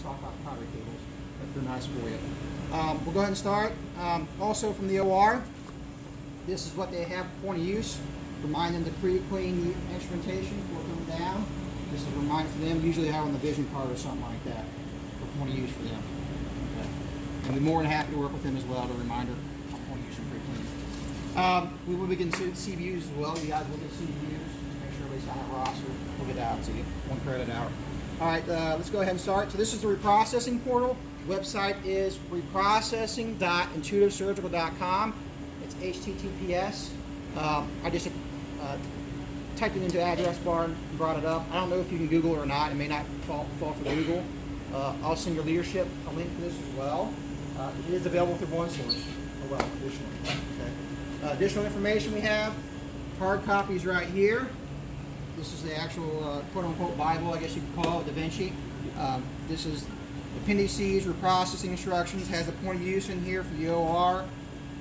talk about power cables, but they're nice for you. We'll go ahead and start. Also from the OR, this is what they have for point of use. Remind them to pre-clean the instrumentation before coming down. This is a reminder for them. Usually they have on the vision card or something like that for point of use for them. Okay. And we're more than happy to work with them as well to remind her on point of use and pre-clean. We will be getting CVUs as well. You guys will get CVUs. Just make sure everybody's on that roster. We'll get that out to you. 1 credit hour. All right, let's go ahead and start. So this is the reprocessing portal. Website is reprocessing.intuitivesurgical.com. It's HTTPS. I just typed it into the address bar and brought it up. I don't know if you can Google it or not. It may not fall for Google. I'll send your leadership a link for this as well. It is available through OneSource. Oh well, additionally. Okay. Additional information we have, hard copies right here. This is the actual quote-unquote Bible, I guess you could call it, Davinci. This is appendices, reprocessing instructions, has a point of use in here for the OR,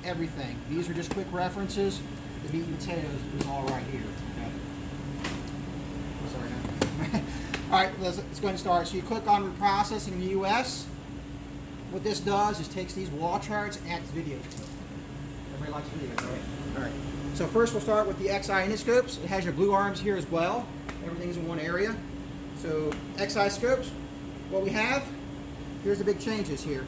everything. These are just quick references. The meat and potatoes is all right here. Okay. Sorry, no. All right, let's go ahead and start. So you click on reprocessing in the US. What this does is takes these wall charts and adds videos to it. Everybody likes videos, right? All right. So first we'll start with the XI endoscopes. It has your blue arms here as well. Everything's in one area. So XI scopes, what we have, here's the big changes here.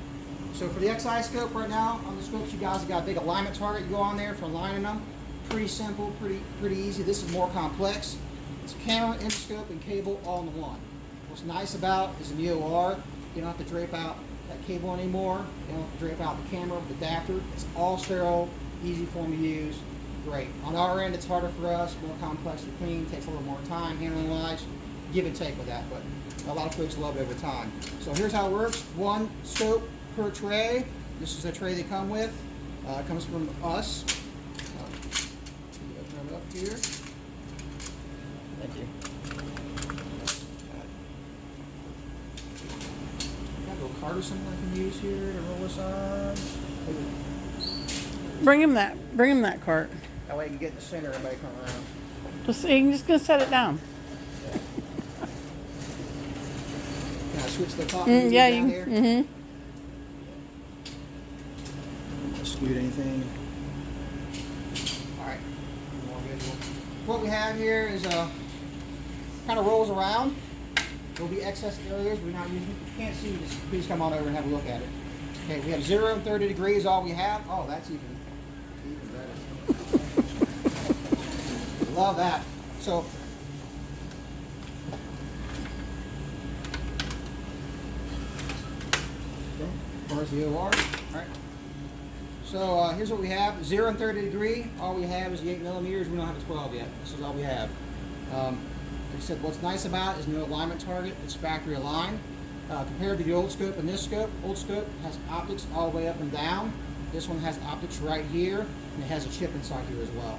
So for the XI scope right now, on the scopes you guys have got a big alignment target. You go on there for aligning them. Pretty simple, pretty easy. This is more complex. It's camera, endoscope, and cable all in one. What's nice about is in the OR, you don't have to drape out that cable anymore. You don't have to drape out the camera, the adapter. It's all sterile, easy for them to use. Great. On our end, it's harder for us, more complex to clean, takes a little more time handling wise. Give and take with that, but a lot of folks love it over time. So here's how it works. 1 scope per tray. This is the tray they come with. It comes from us. Open it up here. Thank you. Got a little card or something I can use here to roll this on. Bring him that cart. That way you can get in the center, everybody come around. You're just gonna set it down. Can I switch the top? Yeah, down you. here? Mm-hmm. Scoot anything. All right. More visual. What we have here is kind of rolls around. There'll be excess areas we're not using. If you can't see, just please come on over and have a look at it. Okay, we have 0 and 30 degrees. All we have. Oh, that's even better. Love that. So. Where's the OR? All right. So here's what we have: 0 and 30 degree. All we have is the 8 millimeters. We don't have a 12 yet. This is all we have. Like I said, what's nice about it is no alignment target. It's factory aligned. Compared to the old scope and this scope, old scope has optics all the way up and down. This one has optics right here, and it has a chip inside here as well.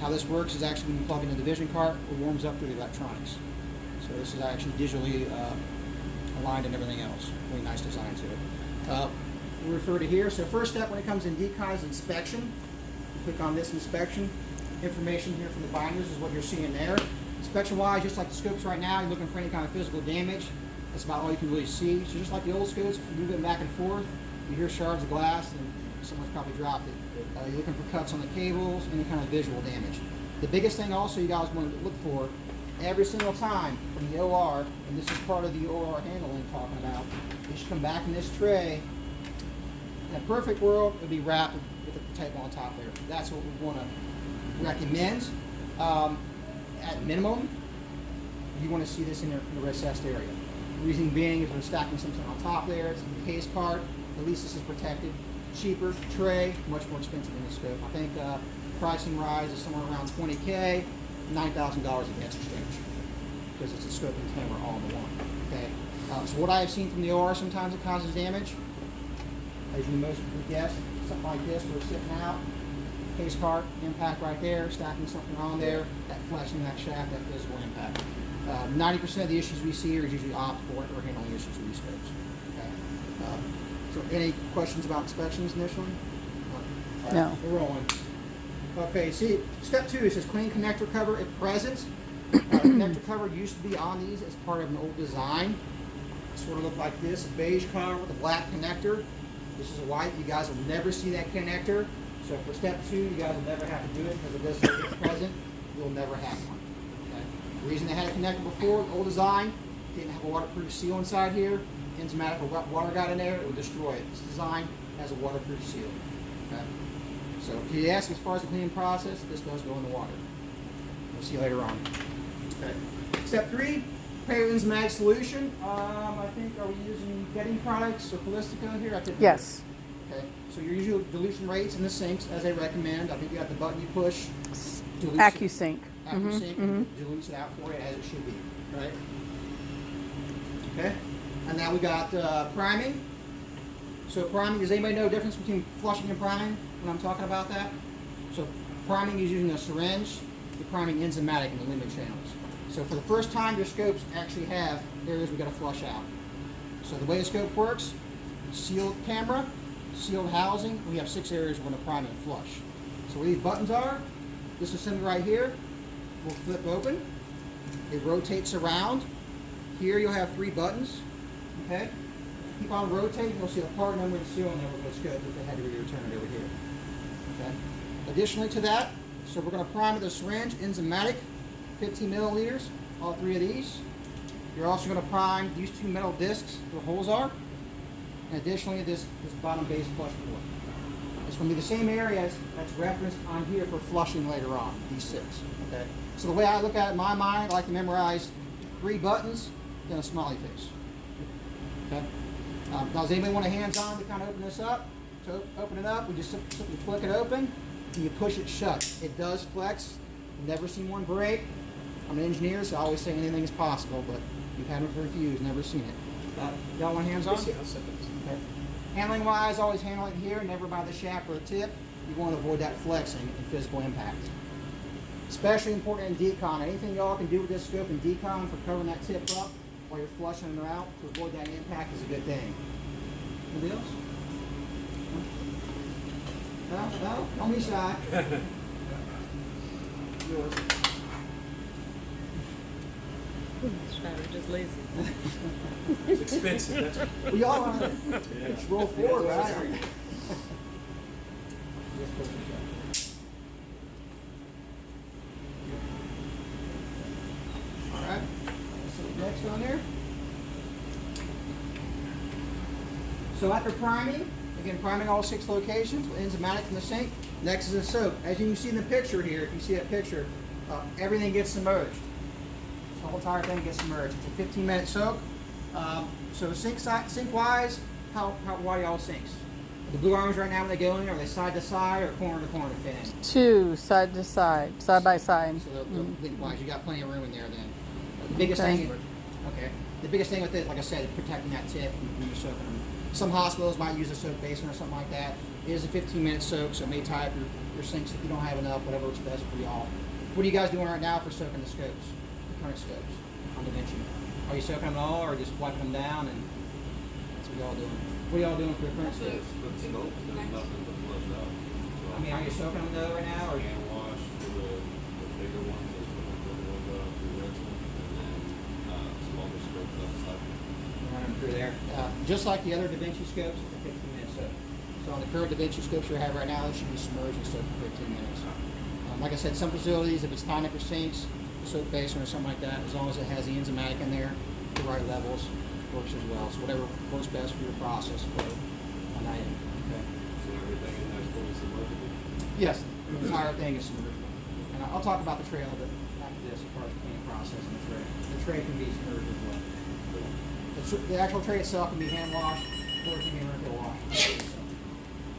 How this works is actually when you plug into the vision cart, it warms up through the electronics. So this is actually digitally aligned and everything else. Really nice design to it. We refer to here. So first step when it comes in decon is inspection. You click on this inspection. Information here from the binders is what you're seeing there. Inspection wise, just like the scopes right now, you're looking for any kind of physical damage. That's about all you can really see. So just like the old scopes, if you move them back and forth, you hear shards of glass and someone's probably dropped it. You're looking for cuts on the cables, any kind of visual damage. The biggest thing also you guys want to look for every single time from the OR, and this is part of the OR handling talking about, you should come back in this tray. In a perfect world, it would be wrapped with the tape on top there. That's what we want to recommend. At minimum, you want to see this in the recessed area. The reason being, if we're stacking something on top there, it's in the case card, at least this is protected. Cheaper tray, much more expensive than the scope. I think pricing rise is somewhere around $20K, $9,000 against exchange, because it's a scope and camera all in one. Okay. So what I have seen from the OR, sometimes it causes damage. As you most would guess, something like this, we're sitting out, case card, impact right there, stacking something on there, that flexing that shaft, that physical impact. 90% of the issues we see are usually optical or handling issues with these scopes. Okay. So any questions about inspections initially? Right, No. we're rolling. Okay, see, step 2, it says clean connector cover at present. Connector cover used to be on these as part of an old design. sort of look like this, a beige color with a black connector. This is a white. You guys will never see that connector. So for step 2, you guys will never have to do it because of this is present. You'll never have one. Okay? The reason they had a connector before, the old design, didn't have a waterproof seal inside here. Enzymatic, if water got in there, it would destroy it. This design has a waterproof seal. Okay? So if you ask as far as the cleaning process, this does go in the water. We'll see you later on. Okay. Step 3, prepare enzymatic solution. I think, are we using bedding products or Holistica here? Yes. Okay. So your usual dilution rates in the sinks, as they recommend. I think you got the button you push. AccuSync. AccuSync dilutes it out for you as it should be. Right. Okay. And now we got priming. So priming, does anybody know the difference between flushing and priming when I'm talking about that? So priming is using a syringe. You're priming enzymatic in the limit channels. So for the first time, your scopes actually have areas we got to flush out. So the way the scope works, sealed camera, sealed housing, we have 6 areas we're going to prime and flush. So where these buttons are, this assembly right here will flip open. It rotates around. Here you'll have 3 buttons. Okay? Keep on rotating, you'll see the part number and serial number of the scope if they had to return it over here. Okay? Additionally to that, so we're going to prime with a syringe, enzymatic, 15 milliliters, all 3 of these. You're also going to prime these 2 metal discs where the holes are. And additionally, this bottom base flush port. It's going to be the same area that's referenced on here for flushing later on, these 6. Okay? So the way I look at it in my mind, I like to memorize 3 buttons, then a smiley face. Okay? Now, does anybody want a hands-on to kind of open this up? So open it up, we just simply flick it open, and you push it shut. It does flex. I've never seen one break. I'm an engineer, so I always say anything is possible, but you've had them for refuse, never seen it. Y'all want hands-on? Okay. Handling-wise, always handle it here, never by the shaft or tip. You want to avoid that flexing and physical impact. Especially important in decon. Anything y'all can do with this scope in decon for covering that tip up while you're flushing it out to avoid that impact is a good thing. Anybody else? No? Don't be shy. Yours. Just lazy. It's expensive. That's We all want to roll forward, right? All right. So next on there. So after priming, again priming all 6 locations with enzymatic in the sink. Next is the soak. As you can see in the picture here, if you see that picture, everything gets submerged. The whole entire thing gets submerged. It's a 15-minute soak. So sink-wise, how wide are y'all sinks? The blue arms right now when they go in, are they side to side or corner to corner to fit in? 2 side to side, side by side. So link-wise, you got plenty of room in there then. The biggest thing, the biggest thing with it, like I said, is protecting that tip when you're soaking them. Some hospitals might use a soak basin or something like that. It is a 15-minute soak, so it may tie up your sinks if you don't have enough, whatever works best for y'all. What are you guys doing right now for soaking the scopes? Current scopes on Davinci. Are you soaking them all or just wiping them down and that's what y'all doing? What are y'all doing for your current scopes? there's nothing to flush out. So I mean, are you soaking them though right now or hand wash for the bigger ones, there's the ones out for the rinse them, and then smaller scopes outside. running them through there? Just like the other Davinci scopes, it's a 15-minute soak. So on the current Davinci scopes you have right now, they should be submerged and soaked for 15 minutes. Like I said, some facilities, if it's tying up your sinks, soap basin or something like that, as long as it has the enzymatic in there, the right levels, works as well. So whatever works best for your process flow on that end. Okay. So everything in there is fully submergible? Yes, the entire thing is submergible. And I'll talk about the tray a little bit after this as far as the cleaning process and the tray. The tray can be submerged as well. The actual tray itself can be hand washed or it can be refill washed. So,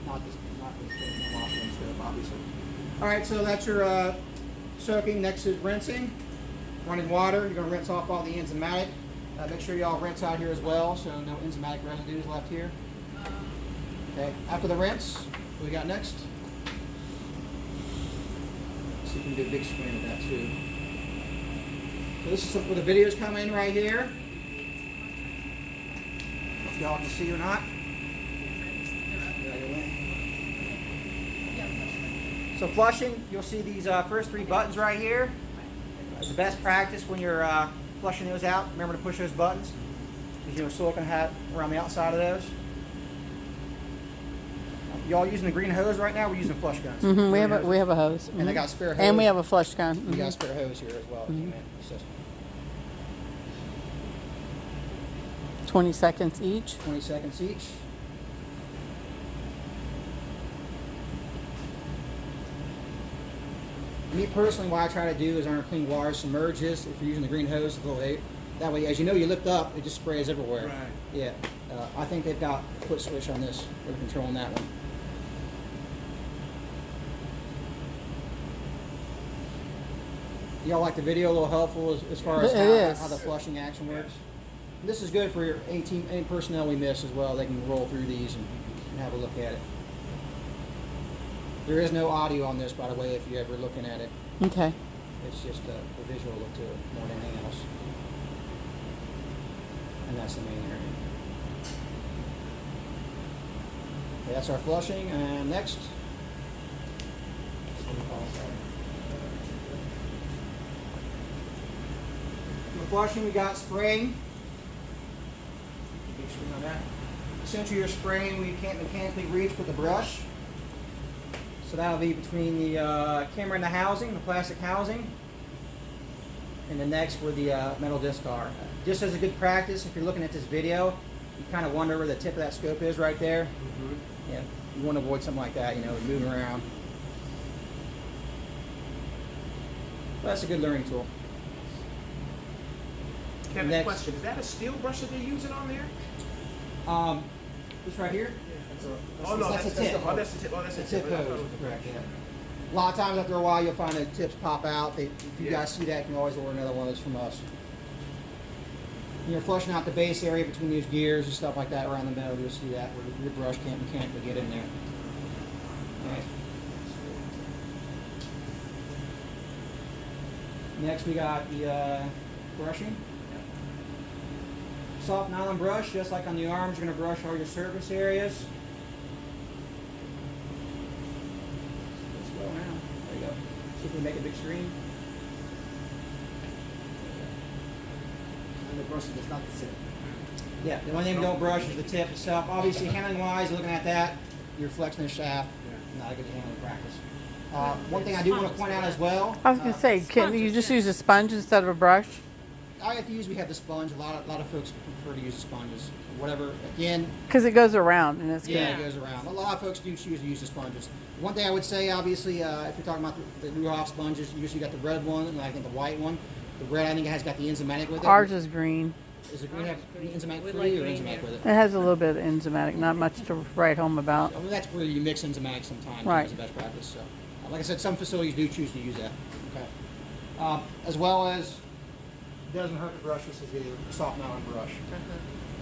not this hand wash and stuff, obviously. All right, so that's your soaking. Next is rinsing. Running water, you're going to rinse off all the enzymatic. Make sure y'all rinse out here as well, so no enzymatic residues left here. Okay, after the rinse, what we got next? Let's see if we can do a big screen of that too. So this is where the videos come in right here. If y'all can see or not. So flushing, you'll see these first 3 buttons right here. It's the best practice when you're flushing those out. Remember to push those buttons. There's, you know, silicone hat around the outside of those. Y'all using the green hose right now? We're using flush guns. Mm-hmm. We Green have a hoses. hose. And they got spare hose. And we have a flush gun. We got a spare hose here as well. In the system. 20 seconds each. 20 seconds each. Me personally, what I try to do is on our clean water, submerge this. If you're using the green hose, that way, as you know, you lift up, it just sprays everywhere. Right. Yeah. I think they've got a foot switch on this. We're controlling that one. Y'all like the video? A little helpful as far as how the flushing action works. This is good for any personnel we miss as well. They can roll through these and have a look at it. There is no audio on this, by the way, if you're ever looking at it. Okay. It's just a visual look to it more than anything else. And that's the main area. Okay, that's our flushing. And next. For flushing, we got spraying. Big screen on that. Essentially, you're spraying, we can't mechanically reach with the brush. So that'll be between the camera and the housing, the plastic housing, and the next where the metal disc are. Just as a good practice, if you're looking at this video, you kind of wonder where the tip of that scope is right there. Mm-hmm. Yeah, you want to avoid something like that, you know, moving around. But that's a good learning tool. Kevin, Next. question: is that a steel brush that they're using on there? This right here. Oh no, that's the tip. Oh, that's the tip. Oh, that's the Tip tip. hose, correct, yeah. A lot of times after a while you'll find the tips pop out. If you guys see that, you can always order another one of those from us. You're flushing out the base area between these gears and stuff like that around the middle. You'll see that where your brush can't mechanically get in there. Okay. Next we got the brushing. Soft nylon brush, just like on the arms, you're going to brush all your surface areas. Let's go around. There you go. See if we can make a big screen. And the brush is not the tip. Yeah, the only thing we don't brush is the tip itself. Obviously, handling wise, looking at that, you're flexing the shaft. Not a good handling practice. One thing I do want to point out as well. I was going to say, can you just use a sponge instead of a brush? IFUs, we have the sponge. A lot of folks prefer to use the sponges. Whatever, again. Because it goes around and it's Yeah, good. it goes around. A lot of folks do choose to use the sponges. One thing I would say, obviously, if you're talking about the Ruoff sponges, you usually got the red one and I think the white one. The red, I think, has got the enzymatic with it. Ours is green. Is it green have enzymatic We free like or green enzymatic here. with it? It has a little bit of enzymatic, not much to write home about. I mean, that's where you mix enzymatic sometimes. Right. It's the best practice. So, like I said, some facilities do choose to use that. Okay. As well as, it doesn't hurt to brush this as a soft nylon brush.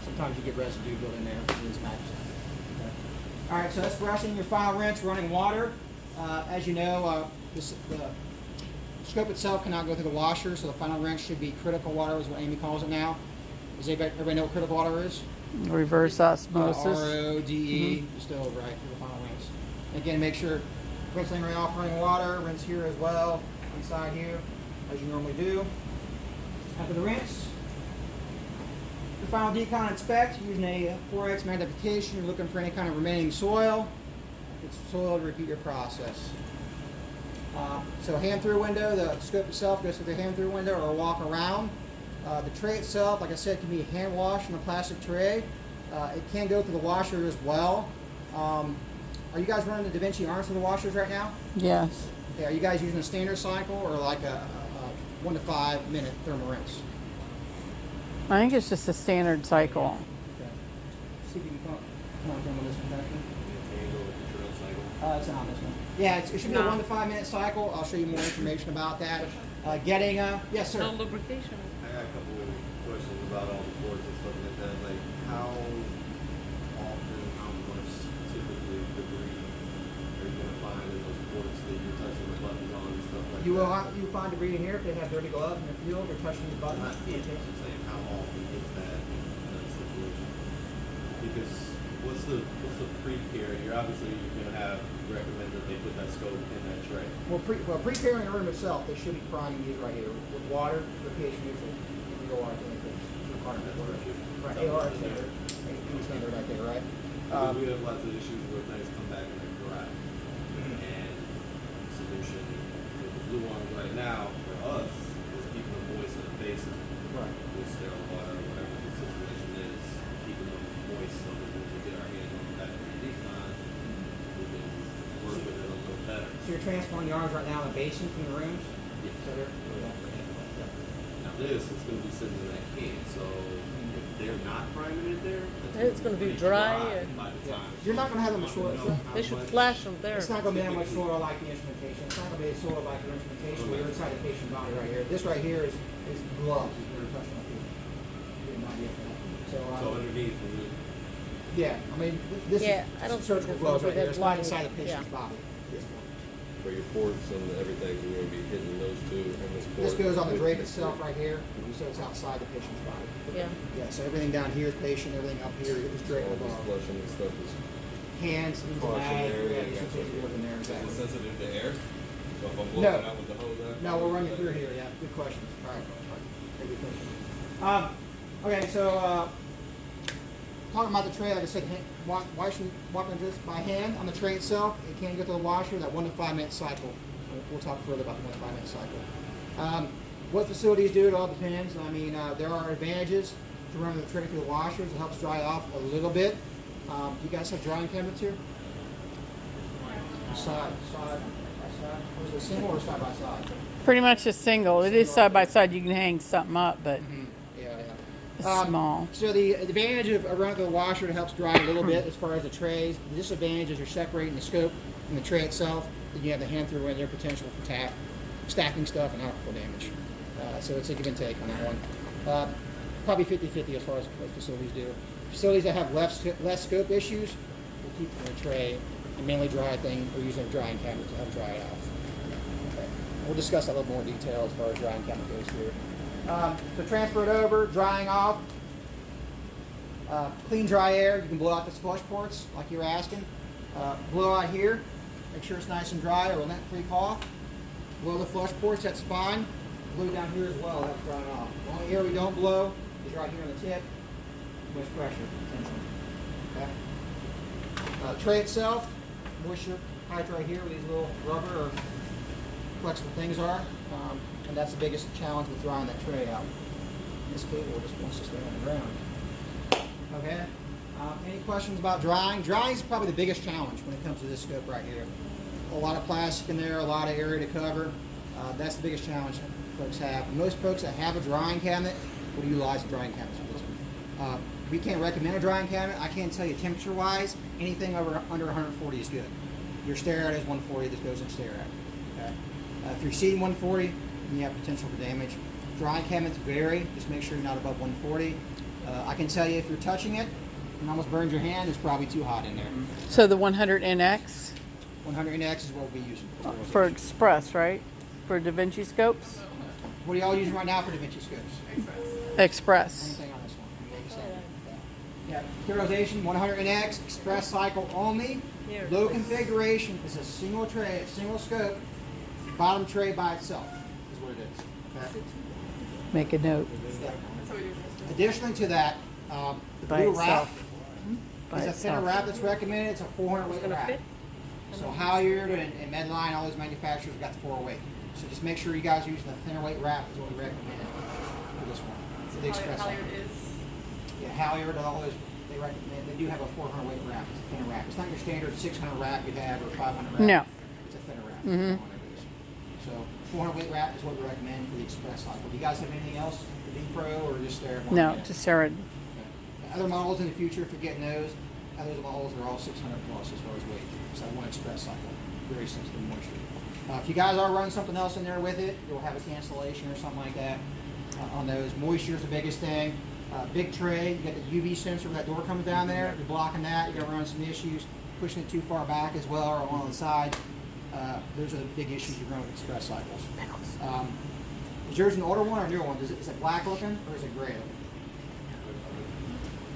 Sometimes you get residue built in there with the enzymatic. Okay. All right, so that's brushing. Your final rinse, running water. As you know, the scope itself cannot go through the washer, so the final rinse should be critical water, is what Amy calls it now. Does everybody know what critical water is? Reverse osmosis. RODE, still right for the final rinse. Again, make sure rinsing right off running water, rinse here as well, inside here, as you normally do. After the rinse, the final decon inspect using a 4X magnification. You're looking for any kind of remaining soil. If it's soil, repeat your process. So hand through window, the scope itself goes through the hand through window or walk around. The tray itself, like I said, can be hand washed in a plastic tray. It can go through the washer as well. Are you guys running the Davinci IX in the washers right now? Yes. Okay, are you guys using a standard cycle or like a 1 to 5 minute thermal rinse? I think it's just a standard cycle. Okay. See if you can come on with this one, actually. Can you go with the drill cycle? It's not on this one. Yeah, it should be a 1 to 5 minute cycle. I'll show you more information about that. Yes, sir. No lubrication. I got a couple of questions about all the boards and stuff like that. Like, how often, how much typically debris are you gonna find in those boards that you're touching the buttons on and stuff like You will that? you find debris in here if they have dirty gloves in the field or touching the button. I'm saying how often is that in that situation? Because what's the pre-care? You're obviously gonna recommend that they put that scope in that tray. Well, preparing the room itself, they should be priming these right here with water, lubrication neutral. You go on to Right, AR is standard. Standard right there, right? Because we have lots of issues where things come back and they're dry. And the solution with the blue ones right now for us is keeping them moist in the basin Right. with sterile water or whatever the situation is, keeping them moist so that when we get our hands on the back of these lines, we can work with it a little better. So you're transporting yards right now in the basin from the rooms? Yeah. So they're, Now this is going to be sitting in that can, so if they're not priming it there, It's gonna be dry or- by the time. You're not gonna have them soil. They should flash them there. It's not going to be that much soil like the instrumentation. It's not going to be soil like the instrumentation where you're inside the patient body right here. This right here is gloves, is what you're touching up here. You get an idea for that. So underneath, when you Yeah, I mean, this Yeah, is I don't surgical think gloves it's right here. It's not gonna be inside the that patient's bloody. body. This one. for your ports and everything, you're going to be hitting those two and this port. This goes on the with drape this itself port. right here, so it's outside the patient's body. Yeah. Yeah, so everything down here is patient, everything up here is draped All this above. flushing and stuff is. Hands, into Caution lag, area, yeah, you gotcha. should take it over in there, Is it exactly. sensitive to air? So if I'm blowing No. it out with the hose out? No, we're running through here, yeah, good question. All right, very good question. Okay, so, talking about the tray, like I said, washing this by hand on the tray itself. It can go to the washer, that 1 to 5 minute cycle. We'll talk further about the 1 to 5 minute cycle. What facilities do, it all depends. I mean, there are advantages to running the tray through the washers. It helps dry off a little bit. Do you guys have drying cabinets here? Side by side. Was it single or side by side? Pretty much a single. It is side by side. You can hang something up, but Yeah, yeah. it's small. So the advantage of running through the washer, it helps dry a little bit as far as the trays. The disadvantage is you're separating the scope from the tray itself. Then you have the hand through in there potential for stacking stuff and alcohol damage. So it's a give and take on that one. Probably 50-50 as far as what facilities do. Facilities that have less scope issues will keep it in a tray and mainly dry thing or using a drying cabinet to help dry it off. Okay. We'll discuss that a little more detail as far as drying cabinet goes here. So transfer it over, drying off. Clean dry air, you can blow out the flush ports like you were asking. Blow out here, make sure it's nice and dry or lint-free cough. Blow the flush ports, that's fine. Blow down here as well, that's drying off. The only area we don't blow is right here on the tip. Too much pressure, potentially. Okay. Tray itself, moisture height right here where these little rubber or flexible things are. And that's the biggest challenge with drying that tray out. This cable just wants to stay on the ground. Okay. Any questions about drying? Drying is probably the biggest challenge when it comes to this scope right here. A lot of plastic in there, a lot of area to cover. That's the biggest challenge folks have. And most folks that have a drying cabinet will utilize a drying cabinet for this one. We can't recommend a drying cabinet. I can't tell you temperature-wise, anything under 140 is good. Your Stare-At is 140, this goes in Stare-At. Okay? If you're exceeding 140, then you have potential for damage. Drying cabinets vary. Just make sure you're not above 140. I can tell you if you're touching it and almost burns your hand, it's probably too hot in there. So the 100NX 100NX is what we use for Express, right? For Davinci scopes? What are y'all using right now for Davinci scopes? Express. Anything on this one? Yeah, sterilization 100NX, express cycle only. Here. Low configuration is a single tray, single scope, bottom tray by itself is what it is. Okay? Make a note. Additionally to that, the By blue itself. wrap By is a thinner itself. wrap that's recommended. It's a 400 weight gonna wrap. fit? So Halyard and Medline, all those manufacturers got the 4 weight. So just make sure you guys are using the thinner weight wrap is what we recommend for this one. For the express cycle. Yeah, Halyard, all those they recommend. They do have a 400 weight wrap. It's a thinner wrap. It's not your standard 600 wrap you have or 500 wrap. No. It's a thinner wrap. That's all it is. So 400 weight wrap is what we recommend for the express cycle. Do you guys have anything else? The V Pro or just there? No, just Sarah. Other models in the future, if you're getting those models are all 600 plus as far as weight. So one express cycle, very sensitive to moisture. If you guys are running something else in there with it, you'll have a cancellation or something like that on those. Moisture is the biggest thing. Big tray, you got the UV sensor where that door comes down there. You're blocking that. You're gonna run some issues. Pushing it too far back as well or on the side. Those are the big issues you run with express cycles. Is yours an older one or a newer one? Is it black looking or is it gray looking?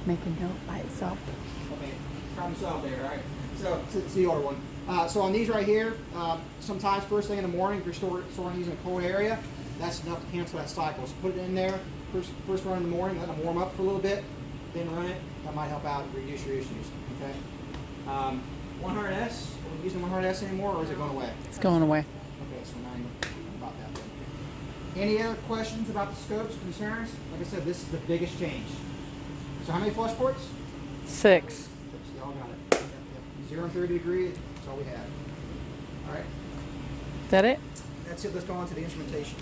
Make a note by itself. Okay, problem solved there, right? So it's the older one. So on these right here, sometimes first thing in the morning, if you're storing these in a cold area, that's enough to cancel that cycle. So put it in there, first run in the morning, let them warm up for a little bit, then run it. That might help out reduce your issues. Okay. 100S. Are we using 100S anymore, or is it going away? It's going away. Okay, so now you know about that then. Any other questions about the scopes, concerns? Like I said, this is the biggest change. So how many flush ports? 6. Y'all got it. Yep, yep. 0 and 30 degree, that's all we have. All right, Is that it? that's it. Let's go on to the instrumentation.